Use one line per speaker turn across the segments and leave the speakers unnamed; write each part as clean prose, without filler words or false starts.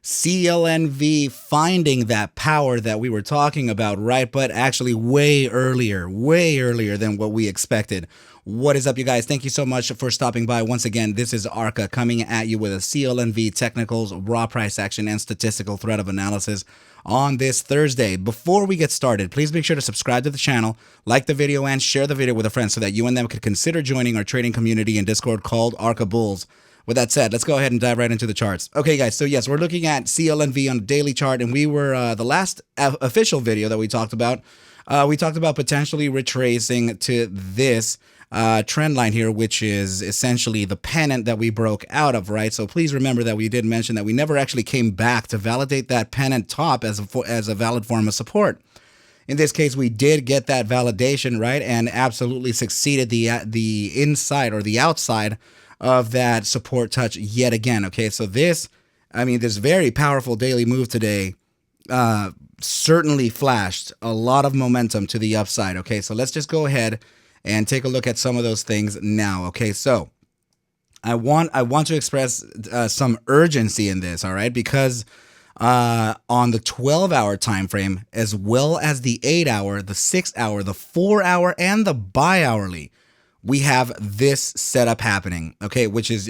CLNV finding that power that we were talking about, right? But actually way earlier than what we expected. What is up, you guys? Thank you so much for stopping by. Once again, this is ARCa coming at you with a CLNV technicals, raw price action, and statistical threat of analysis on this Thursday. Before we get started, please make sure to subscribe to the channel, like the video, and share the video with a friend so that you and them could consider joining our trading community in Discord called ARCa Bulls. With that said, let's go ahead and dive right into the charts. Okay, guys, so yes, we're looking at CLNV on a daily chart, and we were, the last official video that we talked about potentially retracing to this trend line here, which is essentially the pennant that we broke out of, right? So please remember that we did mention that we never actually came back to validate that pennant top as a valid form of support. In this case, we did get that validation, right, and absolutely succeeded the inside or the outside of that support touch yet again. Okay, so this very powerful daily move today certainly flashed a lot of momentum to the upside. Okay, so let's just go ahead and take a look at some of those things now. Okay, so I want to express some urgency in this, all right, because on the 12-hour time frame, as well as the 8-hour, the 6-hour, the 4-hour, and the bi-hourly, we have this setup happening, okay, which is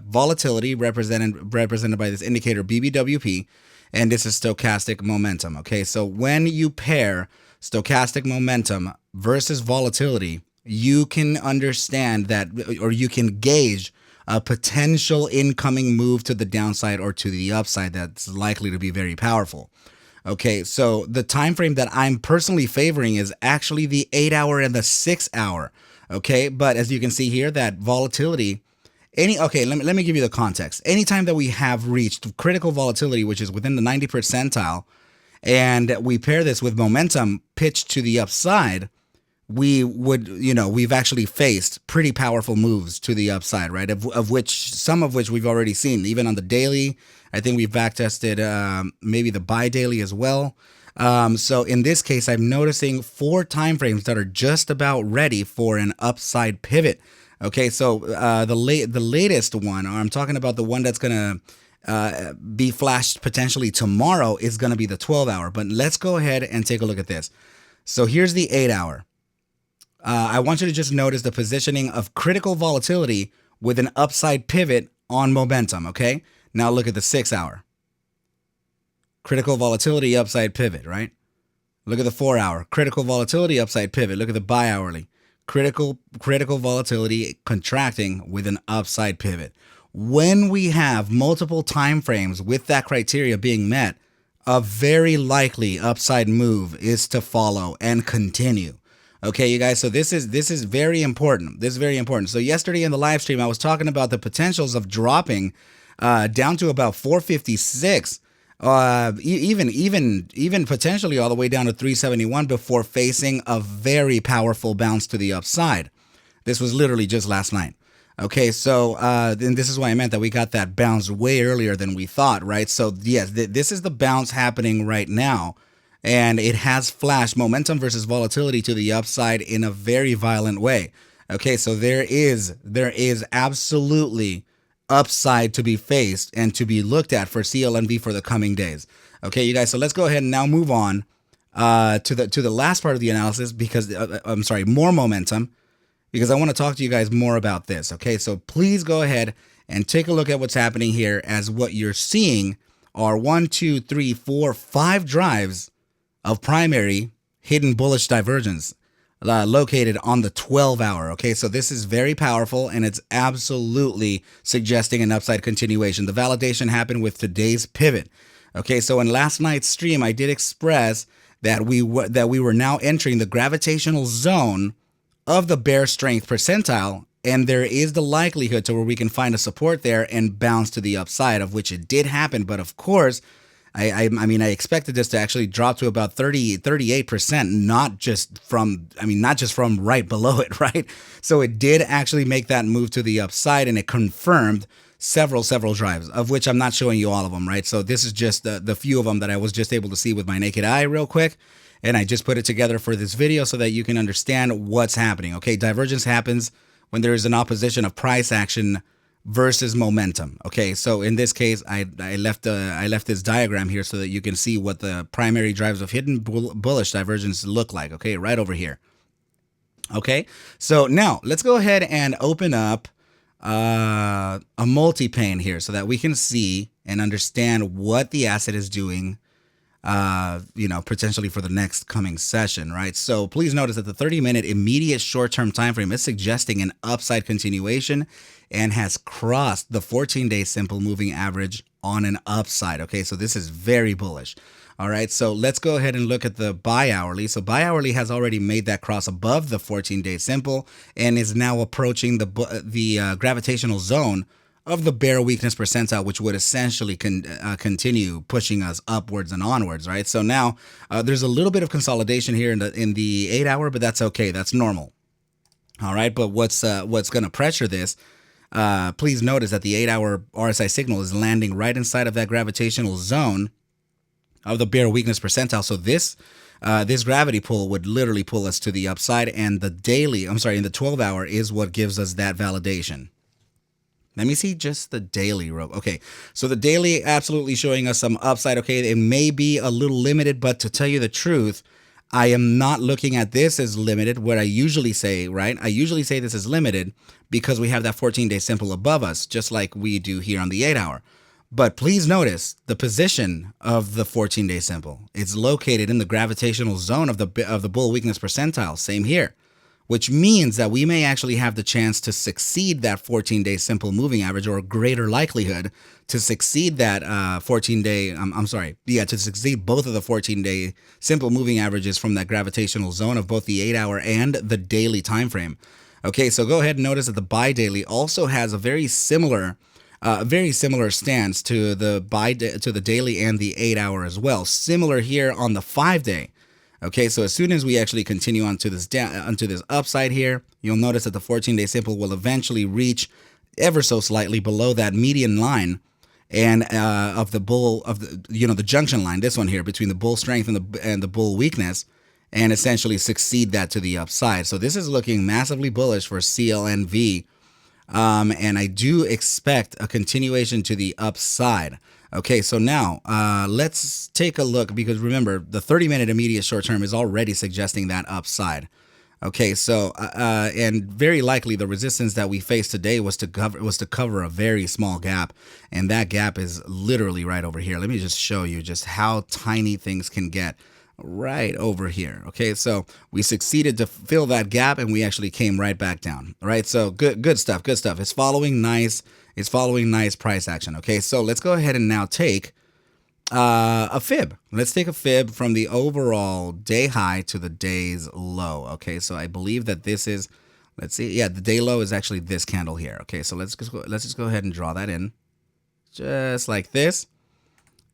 volatility represented by this indicator BBWP, and this is stochastic momentum. Okay, so when you pair stochastic momentum versus volatility, you can understand that, or you can gauge a potential incoming move to the downside or to the upside that's likely to be very powerful. Okay, so the time frame that I'm personally favoring is actually the 8-hour and the 6-hour. Okay, but as you can see here, that volatility, let me give you the context. Anytime that we have reached critical volatility, which is within the 90th percentile, and we pair this with momentum pitched to the upside, we've actually faced pretty powerful moves to the upside, right? Some of which we've already seen, even on the daily. I think we've backtested maybe the bi-daily as well. So in this case, I'm noticing 4 time frames that are just about ready for an upside pivot. Okay, so the latest one, or I'm talking about the one that's gonna be flashed potentially tomorrow, is gonna be the 12-hour. But let's go ahead and take a look at this. So here's the 8-hour. I want you to just notice the positioning of critical volatility with an upside pivot on momentum. Okay, now look at the 6-hour. Critical volatility, upside pivot, right? Look at the 4-hour. Critical volatility, upside pivot. Look at the bi-hourly. Critical volatility contracting with an upside pivot. When we have multiple time frames with that criteria being met, a very likely upside move is to follow and continue. Okay, you guys, so this is very important. This is very important. So yesterday in the live stream, I was talking about the potentials of dropping down to about 456. Even potentially all the way down to 371 before facing a very powerful bounce to the upside. This was literally just last night. Okay, so then this is why I meant that we got that bounce way earlier than we thought, right? So yes, this is the bounce happening right now, and it has flashed momentum versus volatility to the upside in a very violent way. Okay, so there is absolutely upside to be faced and to be looked at for CLNV for the coming days. Okay, you guys, so let's go ahead and now move on to the last part of the analysis, because more momentum, because I want to talk to you guys more about this. Okay, so please go ahead and take a look at what's happening here, as what you're seeing are 1, 2, 3, 4, 5 drives of primary hidden bullish divergence located on the 12-hour. Okay, so this is very powerful, and it's absolutely suggesting an upside continuation. The validation happened with today's pivot. Okay, so in last night's stream, I did express that we were now entering the gravitational zone of the bear strength percentile, and there is the likelihood to where we can find a support there and bounce to the upside, of which it did happen. But of course, I expected this to actually drop to about 38%, not just from right below it, right? So it did actually make that move to the upside, and it confirmed several drives, of which I'm not showing you all of them, right? So this is just the few of them that I was just able to see with my naked eye real quick. And I just put it together for this video so that you can understand what's happening. Okay, divergence happens when there is an opposition of price action versus momentum. Okay, so in this case, I left this diagram here so that you can see what the primary drivers of hidden bullish divergence look like. Okay, right over here. Okay, so now let's go ahead and open up a multi-pane here so that we can see and understand what the asset is doing, potentially for the next coming session, right? So please notice that the 30-minute immediate short-term time frame is suggesting an upside continuation and has crossed the 14-day simple moving average on an upside. Okay, so this is very bullish. All right, so let's go ahead and look at the bi-hourly. So bi-hourly has already made that cross above the 14-day simple and is now approaching the gravitational zone of the bear weakness percentile, which would essentially continue pushing us upwards and onwards, right? So now there's a little bit of consolidation here in the 8-hour, but that's okay. That's normal. All right, but what's going to pressure this? Please notice that the 8-hour RSI signal is landing right inside of that gravitational zone of the bear weakness percentile. So this gravity pull would literally pull us to the upside, and the daily, in the 12-hour is what gives us that validation. Let me see just the daily rope. Okay, so the daily absolutely showing us some upside. Okay, it may be a little limited, but to tell you the truth, I am not looking at this as limited. What I usually say, right? I usually say this is limited because we have that 14-day simple above us, just like we do here on the 8-hour. But please notice the position of the 14-day simple. It's located in the gravitational zone of the bull weakness percentile. Same here, which means that we may actually have the chance to succeed that 14-day simple moving average, or a greater likelihood to succeed that 14-day. To succeed both of the 14-day simple moving averages from that gravitational zone of both the 8-hour and the daily time frame. Okay, so go ahead and notice that the bi-daily also has a very similar stance to the daily and the 8-hour as well. Similar here on the 5-day. Okay, so as soon as we actually continue onto this upside here, you'll notice that the 14-day simple will eventually reach ever so slightly below that median line and the junction line, this one here between the bull strength and the bull weakness, and essentially succeed that to the upside. So this is looking massively bullish for CLNV. And I do expect a continuation to the upside. Okay, so now let's take a look, because remember, the 30-minute immediate short term is already suggesting that upside. Okay, so and very likely the resistance that we faced today was to cover a very small gap, and that gap is literally right over here. Let me just show you just how tiny things can get. Right over here. Okay, so we succeeded to fill that gap, and we actually came right back down. All right, so good stuff. It's following nice price action. Okay, so let's go ahead and now take a fib. Let's take a fib from the overall day high to the day's low. Okay, so I believe that this is, let's see, yeah, the day low is actually this candle here. Okay, so let's just go ahead and draw that in just like this.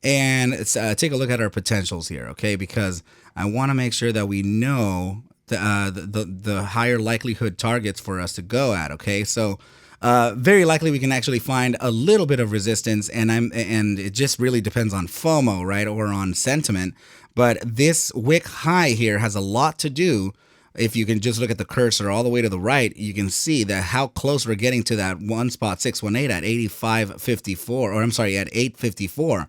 And take a look at our potentials here, okay? Because I want to make sure that we know the higher likelihood targets for us to go at, okay? So very likely we can actually find a little bit of resistance, and it just really depends on FOMO, right, or on sentiment. But this wick high here has a lot to do. If you can just look at the cursor all the way to the right, you can see that how close we're getting to that 618 at 85.54, or I'm sorry, at 854.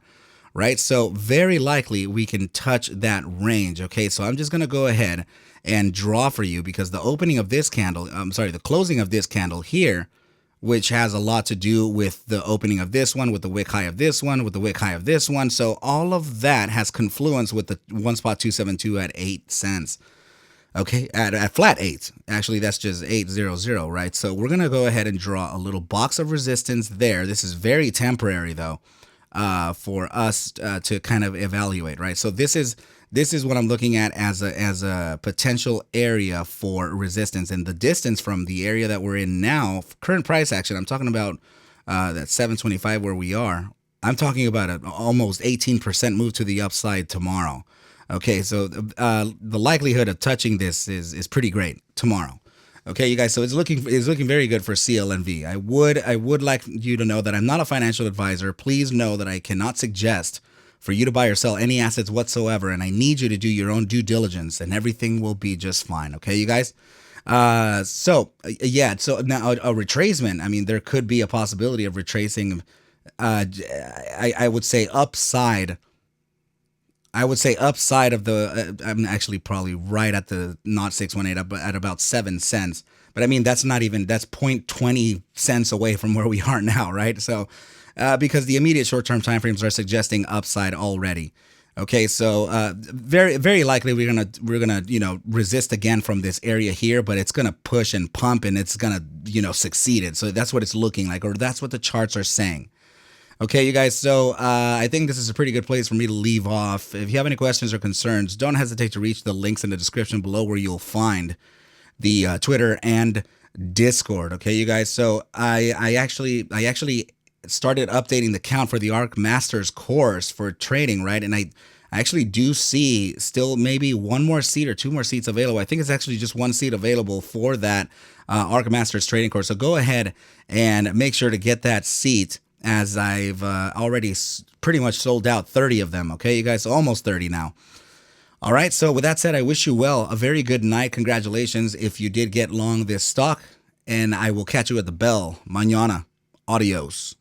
Right, so very likely we can touch that range. Okay, so I'm just going to go ahead and draw for you, because the opening of this candle, the closing of this candle here, which has a lot to do with the opening of this one, with the wick high of this one, with the wick high of this one. So all of that has confluence with the 272 at 8 cents. Okay, at flat 8. Actually, that's just 800, right? So we're going to go ahead and draw a little box of resistance there. This is very temporary, though. For us to kind of evaluate, right? So this is what I'm looking at as a potential area for resistance, and the distance from the area that we're in now, current price action. I'm talking about that 725 where we are. I'm talking about an almost 18% move to the upside tomorrow. Okay, so the likelihood of touching this is pretty great tomorrow. Okay, you guys, so it's looking very good for CLNV. I would like you to know that I'm not a financial advisor. Please know that I cannot suggest for you to buy or sell any assets whatsoever, and I need you to do your own due diligence, and everything will be just fine. Okay, you guys? Yeah, so now a retracement. I mean, there could be a possibility of retracing. I would say upside. I would say upside of the. I'm actually probably right at the not 618 up at about 7 cents. But I mean, that's not even that's 0.20 cents away from where we are now, right? So, because the immediate short-term timeframes are suggesting upside already. Okay, so very likely we're gonna resist again from this area here, but it's gonna push and pump and it's gonna succeed it. So that's what it's looking like, or that's what the charts are saying. Okay, you guys. So I think this is a pretty good place for me to leave off. If you have any questions or concerns, don't hesitate to reach the links in the description below where you'll find the Twitter and Discord. Okay, you guys. So I actually started updating the count for the ARC Masters course for trading, right? And I actually do see still maybe one more seat or two more seats available. I think it's actually just one seat available for that ARC Masters trading course. So go ahead and make sure to get that seat, as I've already pretty much sold out 30 of them. Okay, you guys, almost 30 now. All right, so with that said, I wish you well. A very good night. Congratulations if you did get long this stock, and I will catch you at the bell mañana. Adios.